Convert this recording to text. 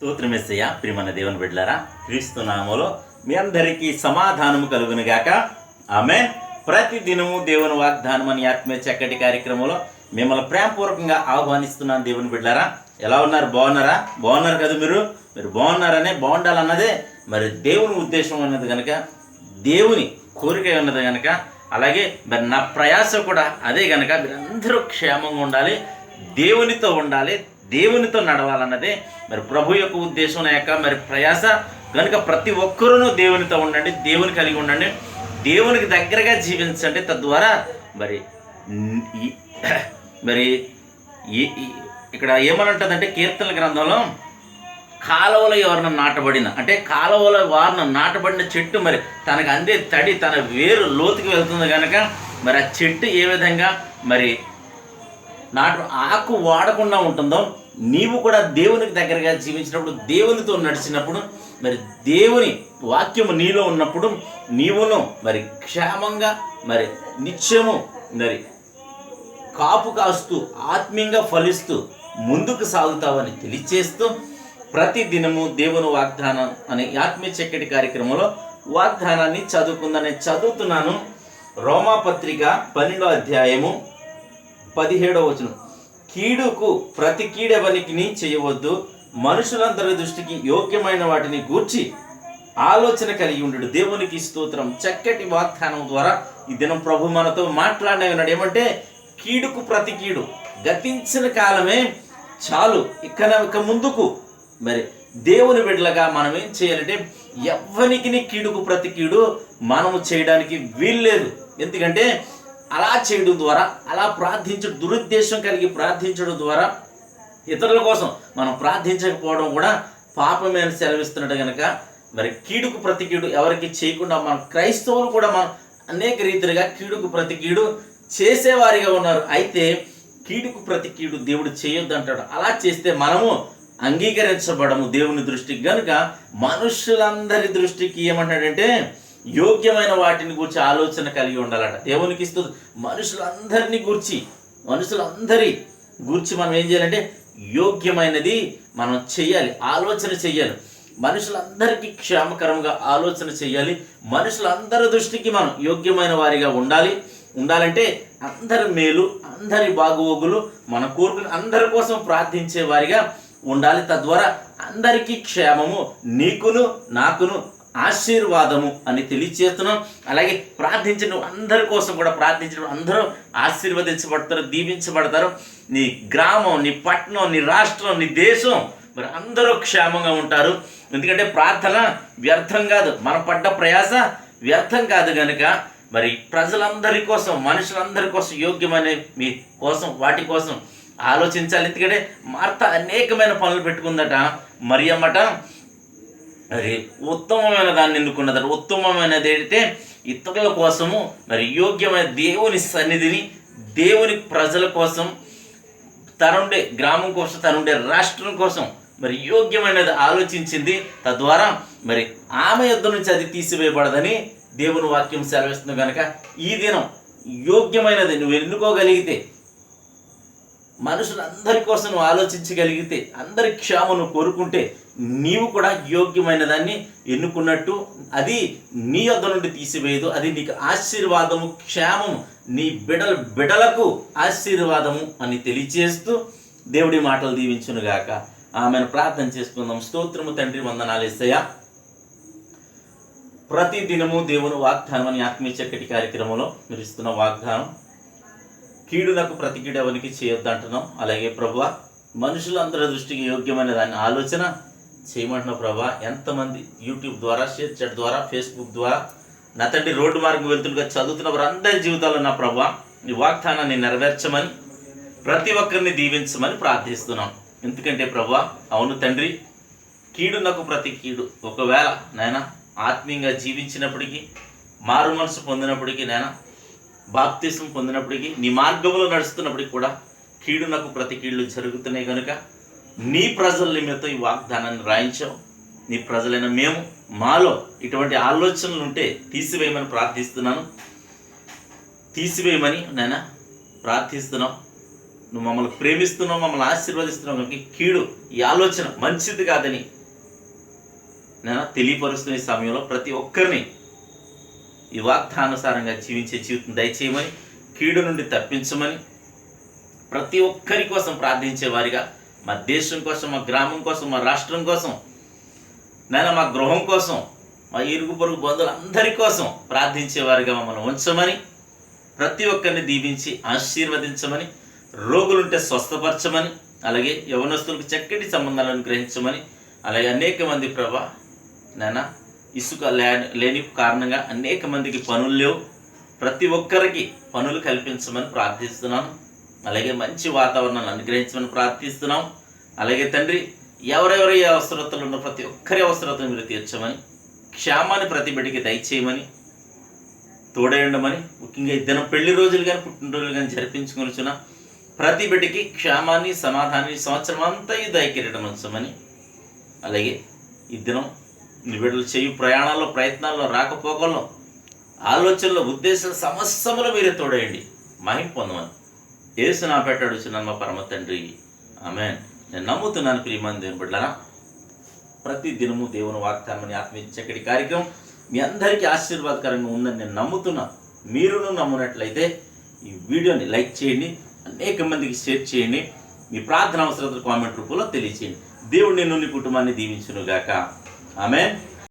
స్తోత్రమేసయ్య. ప్రియమైన దేవుని బిడ్డలారా, క్రీస్తు నామములో మీ అందరికీ సమాధానము కలుగును గాక. ఆమేన్. ప్రతి దినము దేవుని వాగ్దానం అని ఆత్మీయ చక్కటి కార్యక్రమంలో మిమ్మల్ని ప్రేమపూర్వకంగా ఆహ్వానిస్తున్నాను. దేవుని బిడ్డలారా, ఎలా ఉన్నారు? బాగున్నారు కదా? మీరు బాగున్నారనే, బాగుండాలన్నదే మరి దేవుని ఉద్దేశం ఉన్నది కనుక, దేవుని కోరిక ఉన్నది కనుక, అలాగే మరి నా ప్రయాస కూడా అదే కనుక మీరందరూ క్షేమంగా ఉండాలి, దేవునితో ఉండాలి, దేవునితో నడవాలన్నదే మరి ప్రభు యొక్క ఉద్దేశం, నా యొక్క మరి ప్రయాస కనుక. ప్రతి ఒక్కరూ దేవునితో ఉండండి, దేవుని కలిగి ఉండండి, దేవునికి దగ్గరగా జీవించండి. తద్వారా మరి మరి ఇక్కడ ఏమనంటుందంటే కీర్తనల గ్రంథంలో, కాలువల ఎవరిన నాటబడిన, అంటే కాలువల వారిన నాటబడిన చెట్టు మరి తనకు అందే తడి, తన వేరు లోతుకి వెళ్తుంది కనుక మరి ఆ చెట్టు ఏ విధంగా మరి ఆకు వాడకుండా ఉంటుందో, నీవు కూడా దేవునికి దగ్గరగా జీవించినప్పుడు, దేవునితో నడిచినప్పుడు, మరి దేవుని వాక్యము నీలో ఉన్నప్పుడు నీవును మరి క్షేమంగా మరి నిత్యము మరి కాపు కాస్తూ ఆత్మీయంగా ఫలిస్తూ ముందుకు సాగుతావని తెలియచేస్తూ, ప్రతి దినము దేవుని వాగ్దానం అనే ఆత్మీయ చక్కటి కార్యక్రమంలో వాగ్దానాన్ని చదువుకుందని చదువుతున్నాను. రోమాపత్రిక 12వ అధ్యాయము 17వ వచనం. కీడుకు ప్రతి కీడెవనికి చేయవద్దు, మనుషులందరి దృష్టికి యోగ్యమైన వాటిని గూర్చి ఆలోచన కలిగి ఉండడు. దేవునికి స్తోత్రం. చక్కటి వాగ్దానం ద్వారా ఈ దినం ప్రభు మనతో మాట్లాడే ఉన్నాడు. ఏమంటే కీడుకు ప్రతి కీడు, గతించిన కాలమే చాలు, ఇక ముందుకు మరి దేవుని బిడ్డలుగా మనం ఏం చేయాలంటే ఎవ్వనికి కీడుకు ప్రతి కీడు మనము చేయడానికి వీల్లేదు. ఎందుకంటే అలా చేయడం ద్వారా, అలా ప్రార్థించడం, దురుద్దేశం కలిగి ప్రార్థించడం ద్వారా ఇతరుల కోసం మనం ప్రార్థించకపోవడం కూడా పాపమే అని సెలవిస్తున్నాడు కనుక మరి కీడుకు ప్రతి కీడు ఎవరికి చేయకుండా మన క్రైస్తవులు కూడా మనం అనేక రీతిగా కీడుకు ప్రతి కీడు చేసేవారిగా ఉన్నారు. అయితే కీడుకు ప్రతి కీడు దేవుడు చేయొద్దు అంటాడు. అలా చేస్తే మనము అంగీకరించబడము దేవుని దృష్టికి. కనుక మనుషులందరి దృష్టికి ఏమంటాడంటే యోగ్యమైన వాటిని గురించి ఆలోచన కలిగి ఉండాలట. దేవునికి ఇస్తుంది. మనుషులందరినీ గూర్చి మనం ఏం చేయాలంటే యోగ్యమైనది మనం చెయ్యాలి, ఆలోచన చెయ్యాలి. మనుషులందరికీ క్షేమకరంగా ఆలోచన చెయ్యాలి. మనుషులందరి దృష్టికి మనం యోగ్యమైన వారిగా ఉండాలంటే అందరి మేలు, అందరి బాగోగులు మన కోరుకుని అందరి కోసం ప్రార్థించే వారిగా ఉండాలి. తద్వారా అందరికీ క్షేమము, నీకును నాకును ఆశీర్వాదము అని తెలియచేస్తున్నాం. అలాగే ప్రార్థించిన అందరి కోసం కూడా ప్రార్థించడం, అందరూ ఆశీర్వదించబడతారు, దీవించబడతారు. నీ గ్రామం, నీ పట్టణం, నీ రాష్ట్రం, నీ దేశం మరి అందరూ క్షేమంగా ఉంటారు. ఎందుకంటే ప్రార్థన వ్యర్థం కాదు, మన పడ్డ ప్రయాస వ్యర్థం కాదు. కనుక మరి ప్రజలందరి కోసం, మనుషులందరి కోసం యోగ్యమైన మీ కోసం, వాటి కోసం ఆలోచించాలి. ఎందుకంటే మార్త అనేకమైన పనులు పెట్టుకుందట, మరియమ్మట మరి ఉత్తమమైన దాన్ని ఎన్నుకున్నదట. ఉత్తమమైనది ఏంటంటే ఇతరుల కోసము మరి యోగ్యమైన దేవుని సన్నిధిని, దేవుని ప్రజల కోసం, తనుండే గ్రామం కోసం, తనుండే రాష్ట్రం కోసం మరి యోగ్యమైనది ఆలోచించింది. తద్వారా మరి ఆమె యుద్ధ నుంచి అది తీసివేయబడదని దేవుని వాక్యం సెలవిస్తుంది. కనుక ఈ దినం యోగ్యమైనది నువ్వు ఎన్నుకోగలిగితే, మనుషులందరి కోసం నువ్వు ఆలోచించగలిగితే, అందరి క్షేమం నువ్వు కోరుకుంటే, నీవు కూడా యోగ్యమైన దాన్ని ఎన్నుకున్నట్టు అది నీ యొద్ద నుండి తీసివేయదు. అది నీకు ఆశీర్వాదము, క్షేమము, నీ బిడలకు ఆశీర్వాదము అని తెలియచేస్తూ దేవుడి మాటలు దీవించునుగాక. ఆమెను ప్రార్థన చేసుకుందాం. స్తోత్రము తండ్రి, వందనాలు యేసయ్యా. ప్రతి దినము దేవుని వాగ్దానం అని ఆత్మీయ చక్కటి కార్యక్రమంలో మీరు ఇస్తున్న వాగ్దానం, కీడునకు ప్రతి కీడు ఎవరికి చేయొద్దు అంటున్నాం. అలాగే ప్రభువా, మనుషులందరి దృష్టికి యోగ్యమైన దాన్ని ఆలోచన చేయమంటున్నావు ప్రభా. ఎంతమంది యూట్యూబ్ ద్వారా, షేర్ చాట్ ద్వారా, ఫేస్బుక్ ద్వారా నా తండ్రి రోడ్డు మార్గం వెళ్తుండగా చదువుతున్న వారు అందరి జీవితాల్లో నా ప్రభా ఈ వాగ్దానాన్ని నెరవేర్చమని, ప్రతి ఒక్కరిని దీవించమని ప్రార్థిస్తున్నాం. ఎందుకంటే ప్రభా, అవును తండ్రి, కీడునకు ప్రతి కీడు, ఒకవేళ నాయన ఆత్మీయంగా జీవించినప్పటికీ, మారు మనసు పొందినప్పటికీ, నాయన బాప్తిసం పొందినప్పటికీ, నీ మార్గంలో నడుస్తున్నప్పటికీ కూడా కీడునకు ప్రతి కీళ్ళు జరుగుతున్నాయి. కనుక నీ ప్రజల నిమిత్తం ఈ వాగ్దానాన్ని రాయించావు. నీ ప్రజలైన మేము, మాలో ఇటువంటి ఆలోచనలు ఉంటే తీసివేయమని ప్రార్థిస్తున్నాను. తీసివేయమని నాయన ప్రార్థిస్తున్నాం. నువ్వు మమ్మల్ని ప్రేమిస్తున్నావు, మమ్మల్ని ఆశీర్వదిస్తున్నావు కనుక కీడు ఈ ఆలోచన మంచిది కాదని నేను తెలియపరుస్తున్న ఈ సమయంలో ప్రతి ఒక్కరిని ఈ వాగ్దానుసారంగా జీవించే జీవితం దయచేయమని, కీడు నుండి తప్పించమని, ప్రతి ఒక్కరి కోసం ప్రార్థించే వారిగా, మా దేశం కోసం, మా గ్రామం కోసం, మా రాష్ట్రం కోసం, నేను మా గృహం కోసం, మా ఇరుగు పొరుగు బంధువులందరి కోసం ప్రార్థించేవారిగా మమ్మల్ని ఉంచమని, ప్రతి ఒక్కరిని దీవించి ఆశీర్వదించమని, రోగులుంటే స్వస్థపరచమని, అలాగే యవనస్తులకు చక్కటి సంబంధాలను గ్రహించమని, అలాగే అనేక మంది ప్రభా నాన్న ఇసుక లేని కారణంగా అనేక మందికి పనులు లేవు, ప్రతి ఒక్కరికి పనులు కల్పించమని ప్రార్థిస్తున్నాను. అలాగే మంచి వాతావరణాన్ని అనుగ్రహించమని ప్రార్థిస్తున్నాం. అలాగే తండ్రి, ఎవరెవరి అవసరతలు ఉన్న ప్రతి ఒక్కరి అవసరతను మీరు తీర్చమని, క్షేమాన్ని ప్రతి బిడ్డకి దయచేయమని, తోడేయండమని, ముఖ్యంగా ఈ దినం పెళ్లి రోజులు కానీ పుట్టినరోజులు కానీ జరిపించుకొనిచున్న ప్రతి బిడ్డకి క్షేమాన్ని, సమాధానాన్ని సంవత్సరం అంతా ఈ దయకిరీటం ఉంచమని, అలాగే ఈ దినం నీ బిడ్డలు చేయు ప్రయాణాల్లో, ప్రయత్నాల్లో, రాకపోకల్లో, ఆలోచనలో, ఉద్దేశాల సమస్యలో మీరే తోడేయండి, మహిమ పొందమని యేసు నా పేట అడుగుతున్నాను మా పరమ తండ్రి, ఆమేన్. నేను నమ్ముతున్నాను ప్రియమైన దేవుని బిడ్డలారా, ప్రతి దినము దేవుని వాగ్దానం ఆత్మీయ చక్కటి కార్యక్రమం మీ అందరికీ ఆశీర్వాదకరంగా ఉందని నేను నమ్ముతున్నాను. మీరును నమ్మునట్లయితే ఈ వీడియోని లైక్ చేయండి, అనేక మందికి షేర్ చేయండి, మీ ప్రార్థన అవసరతలు కామెంట్ రూపంలో తెలియచేయండి. దేవుడు నిన్ను నీ కుటుంబాన్ని దీవించునుగాక. ఆమేన్.